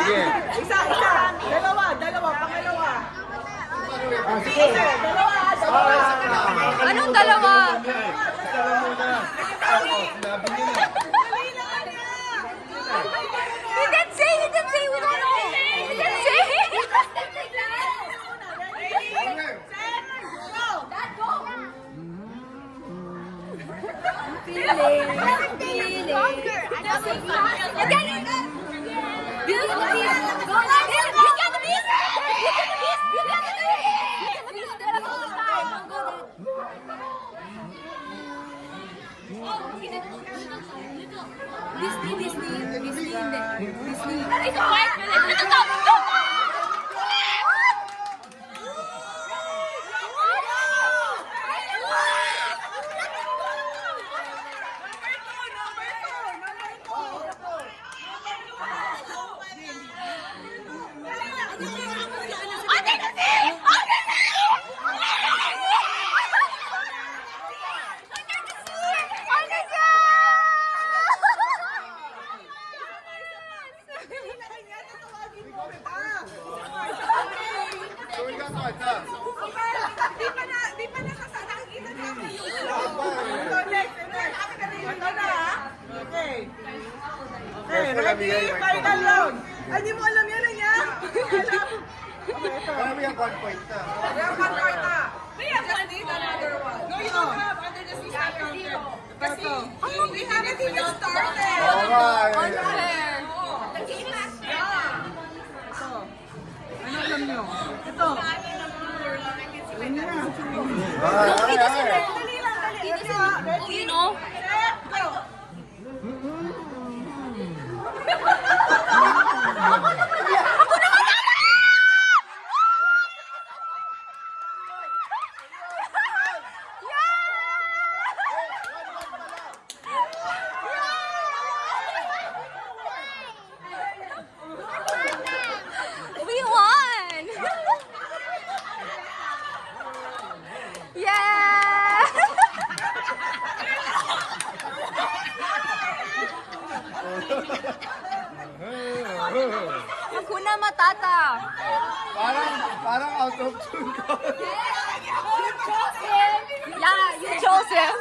Sige. Isa. Dalawa, pangalawa. Sige, dalawa. Anong dalawa? Isa lang muna. Sinabi niyo na. He didn't say. We don't know. He didn't say. Di pa nakasana. Nakikita namin yung next. Ito na, ha? Okay. Okay, ready? Final round. Ay, di mo alam yan, niya? Alam. Okay, ito. Parang may 1 point na. We have one right now. We have just need another one. No, you don't have under the season counter. Kasi we haven't even started. Okay. Unfair. The game has started. Ito. Ano alam nyo? Ito. Ayun na. Ay. Dali lang, dali. Ready, ha? Oh, you know? Set, go. We won! Yeah! Hakuna Matata! Parang out of tune ko. Yeah, you chose him!